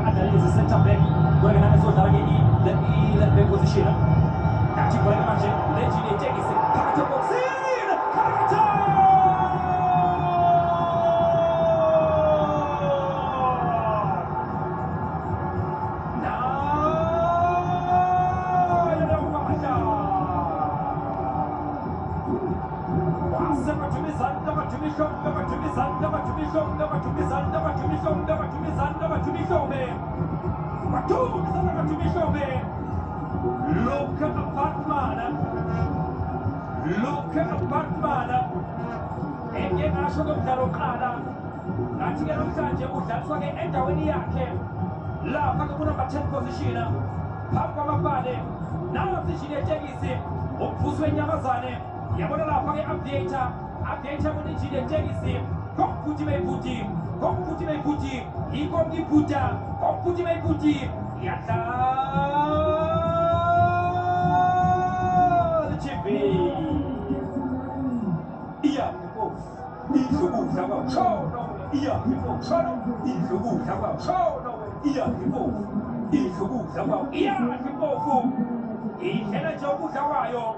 Analisi center back kuelekea na sota lakini ile back position kati kwa maji Legend Tegese kata boxin kata na wasema Luka Apartmana engine nashoka mtarokana katika namtaje utaswage endaweni yake la paka kuna 10 position papa mabade na position ya Tegese umfuzwe nyamazane yabona la paka aviator muri jide Tegese komputi meputi iko mgiputa komputi meputi yata Iya kipofu ikena chokuta wayo